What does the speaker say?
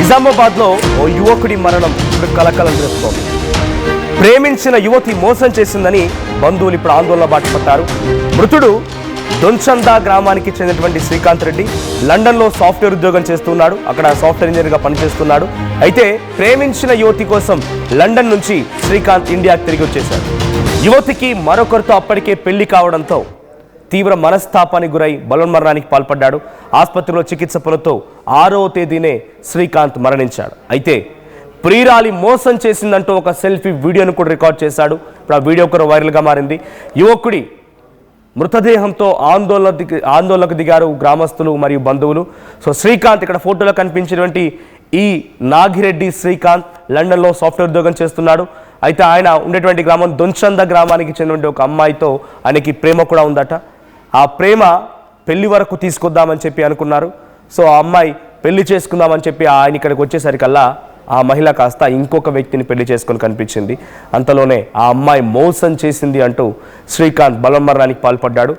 నిజామాబాద్లో ఓ యువకుడి మరణం ఇప్పుడు కలకలం రేపుతోంది. ప్రేమించిన యువతి మోసం చేసిందని బంధువులు ఇప్పుడు ఆందోళన బాటపట్టారు. మృతుడు దొంచందా గ్రామానికి చెందినటువంటి శ్రీకాంత్ రెడ్డి లండన్లో సాఫ్ట్వేర్ ఉద్యోగం చేస్తున్నాడు. అక్కడ సాఫ్ట్వేర్ ఇంజనీర్గా పనిచేస్తున్నాడు. అయితే ప్రేమించిన యువతి కోసం లండన్ నుంచి శ్రీకాంత్ ఇండియాకి తిరిగి వచ్చేశాడు. యువతికి మరొకరితో అప్పటికే పెళ్లి కావడంతో తీవ్ర మనస్తాపానికి గురై బలవన్మరణానికి పాల్పడ్డాడు. ఆసుపత్రిలో చికిత్స పొందుతూ 6వ తేదీనే శ్రీకాంత్ మరణించాడు. అయితే ప్రియురాలి మోసం చేసిందంటూ ఒక సెల్ఫీ వీడియోను కూడా రికార్డ్ చేశాడు. ఇప్పుడు ఆ వీడియో కూడా వైరల్గా మారింది. యువకుడి మృతదేహంతో ఆందోళనకు దిగారు గ్రామస్తులు మరియు బంధువులు. సో శ్రీకాంత్ ఇక్కడ ఫోటోలో కనిపించినటువంటి ఈ నాగిరెడ్డి శ్రీకాంత్ లండన్లో సాఫ్ట్వేర్ ఉద్యోగం చేస్తున్నాడు. అయితే ఆయన ఉండేటువంటి గ్రామం దొంచంద గ్రామానికి చెందిన ఒక అమ్మాయితో ఆయనకి ప్రేమ కూడా ఉందట. ఆ ప్రేమ పెళ్లి వరకు తీసుకొద్దామని చెప్పి అనుకున్నారు. సో ఆ అమ్మాయి పెళ్లి చేసుకుందామని చెప్పి ఆయన ఇక్కడికి వచ్చేసరికల్లా ఆ మహిళ కాస్త ఇంకొక వ్యక్తిని పెళ్లి చేసుకొని కనిపించింది. అంతలోనే ఆ అమ్మాయి మోసం చేసింది అంటూ శ్రీకాంత్ బలవన్మరణానికి పాల్పడ్డాడు.